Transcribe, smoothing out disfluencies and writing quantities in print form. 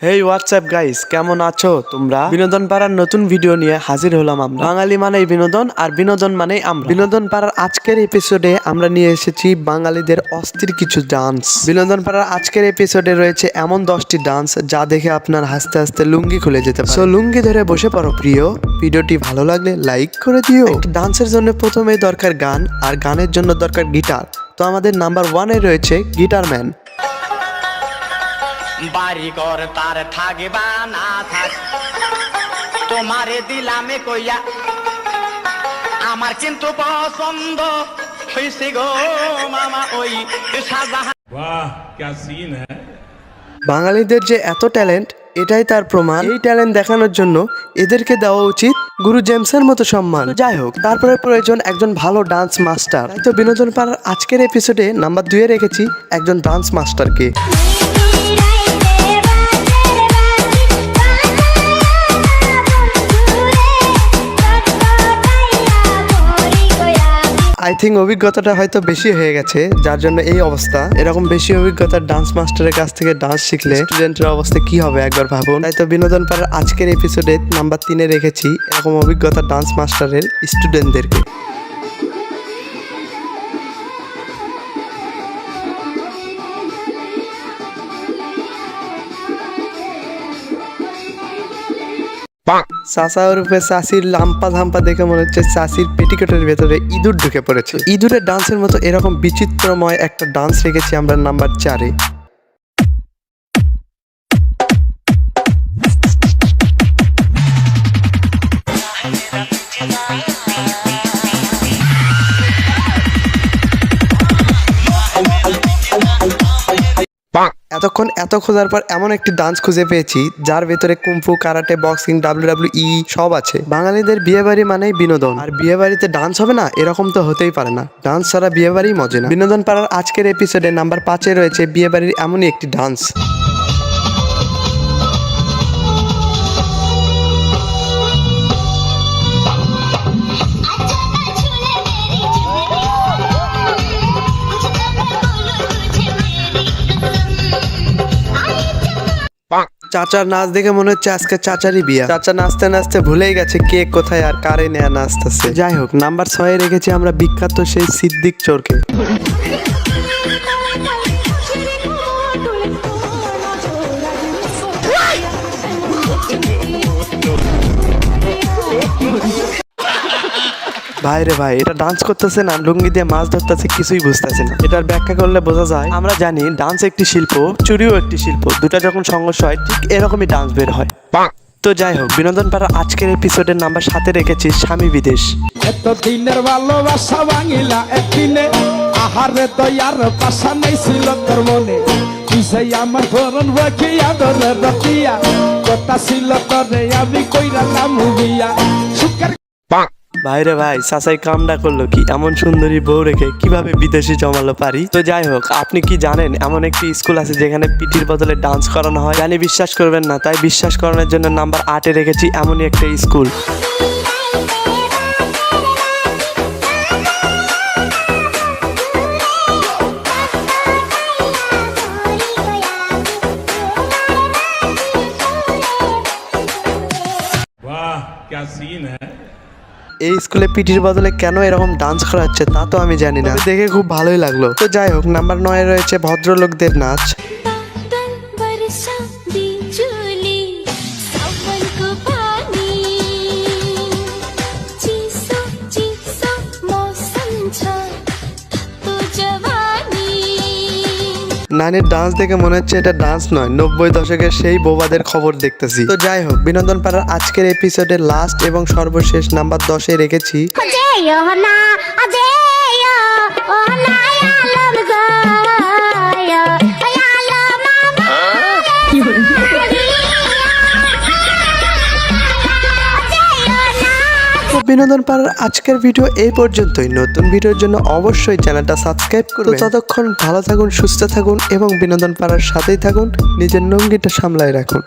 হেই WhatsApp guys, কেমন আছো তোমরা? বিনোদন পাড়ার নতুন ভিডিও নিয়ে হাজির হলাম আমরা। বাঙালি মানেই বিনোদন, আর বিনোদন মানেই আমরা। বিনোদন পাড়ার আজকের এপিসোডে আমরা নিয়ে এসেছি বাঙালিদের অস্থির কিছু ডান্স। বিনোদন পাড়ার আজকের এপিসোডে রয়েছে এমন 10টি ডান্স যা দেখে আপনার হাসতে হাসতে লুঙ্গি খুলে যেতে পারে। সো লুঙ্গি ধরে বসে পড়ো প্রিয়। ভিডিওটি ভালো লাগলে লাইক করে দিও। একটি ডান্সের জন্য প্রথমেই দরকার গান, আর গানের জন্য দরকার গিটার। তো আমাদের নাম্বার 1-এ রয়েছে গিটার ম্যান। বাড়ি ঘর তার থাকবা না থাক, তোমারে দিলামে কইয়া আমার কিন্তু পছন্দ হইছে গো মামা ওই শাহজাহান। वाह क्या सीन है। বাঙালিদের যে এত ট্যালেন্ট, এটাই তার প্রমাণ। এই ট্যালেন্ট দেখানোর জন্য এদেরকে দেওয়া উচিত গুরু জেমসের মতো সম্মান। যাই হোক, তারপরে প্রয়োজন একজন ভালো ডান্স মাস্টার। তাই তো বিনোদন পাড়ার আজকের এপিসোডে নাম্বার 2-এ রেখেছি একজন ডান্স মাস্টারকে। আই থিঙ্ক অভিজ্ঞতাটা হয়তো বেশি হয়ে গেছে, যার জন্য এই অবস্থা। এরকম বেশি অভিজ্ঞতার ডান্স মাস্টারের কাছ থেকে ডান্স শিখলে স্টুডেন্টের অবস্থা কি হবে একবার ভাবুন। তাই তো বিনোদন পাড়ার আজকের এপিসোডে নাম্বার 3-এ রেখেছি এরকম অভিজ্ঞতার ডান্স মাস্টারের স্টুডেন্টদেরকে। চাচা রূপে চাষির লাম্পা ধাম্পা দেখে মনে হচ্ছে চাষির পেটিকোটের ভেতরে ইঁদুর ঢুকে পড়েছে। ইঁদুরের ডান্সের মতো এরকম বিচিত্রময় একটা ডান্স রেখেছি আমরা নাম্বার 4-এ। এতক্ষণ এত খোঁজার পর এমন একটি ডান্স খুঁজে পেয়েছি যার ভেতরে কুম্ফু, কারাটে, বক্সিং, WWE সব আছে। বাঙালিদের বিয়ে বাড়ি মানেই বিনোদন, আর বিয়ে বাড়িতে ডান্স হবে না এরকম তো হতেই পারে না। ডান্স ছাড়া বিয়ে বাড়ি মজে না। বিনোদন পাড়ার আজকের এপিসোডে নাম্বার 5-এ রয়েছে বিয়ে বাড়ির এমনই একটি ডান্স। চাচার নাচ দেখে মনে হচ্ছে আজকে চাচারই বিয়া। চাচা নাচতে নাচতে ভুলেই গেছে কে কোথায় আর কারে নেয়া নাচতেছে। যাই হোক, নাম্বার 6-এ রেখেছি আমরা বিখ্যাত সেই সিদ্দিক চোরকে। ভাই রে ভাই, এটা ডান্স করতেছে না লুঙ্গি দিয়ে মাছ ধরতেছে, কিছুই বুঝতেছে না। এটার ব্যাখ্যা করলে বোঝা যায়, আমরা জানি ডান্স একটি শিল্প, চুরিও একটি শিল্প। দুটা যখন সংঘর্ষ হয় ঠিক এরকমই ডান্স বের হয়। তো যাই হোক, বিনোদন পাড়ার আজকের এপিসোডের নাম্বার 7-এ রেখেছি স্বামী বিদেশ। এত দিনের ভালোবাসা ভাঙিলা একদিনে, আহারে দয়ার পাশা নাই ছিল তোর মনে। তুই সেই আমার ধরন বাকি আদরে রতিয়া, কথা ছিল তোরে আমি কইরা নাম বিয়া সুখের। ভাইরে ভাই, চাচাই কামডা করলো কি? এমন সুন্দরী বউ রেখে কিভাবে বিদেশি জমালো পারি। তো যাই হোক, আপনি কি জানেন এমন একটি স্কুল আছে যেখানে পিটির বদলে ডান্স করানো হয়? জানি বিশ্বাস করবেন না, তাই বিশ্বাস করানোর জন্য নাম্বার 8-এ রেখেছি এমনই একটা স্কুল। वाह क्या सीन है। এই স্কুলে পিটির বদলে কেন এরকম ডান্স করা হচ্ছে তা তো আমি জানি না, দেখে খুব ভালোই লাগলো। তো যাই হোক, নাম্বার 9-এ রয়েছে ভদ্রলোকদের নাচ। নানির ডান্স দেখে মনে হচ্ছে এটা ডান্স নয়, 90 দশকের সেই বোবাদের খবর দেখতেছি। তো যাই হোক, বিনোদন পাড়ার আজকের এপিসোডের লাস্ট এবং সর্বশেষ নাম্বার 10-এ রেখেছি বিনোদন পাড়ার আজকের ভিডিও এই পর্যন্তই। নতুন ভিডিওর জন্য অবশ্যই চ্যানেলটা সাবস্ক্রাইব করুন। ততক্ষণ ভালো থাকুন, সুস্থ থাকুন এবং বিনোদন পাড়ার সাথেই থাকুন। নিজের লুঙ্গিটা সামলায় রাখুন।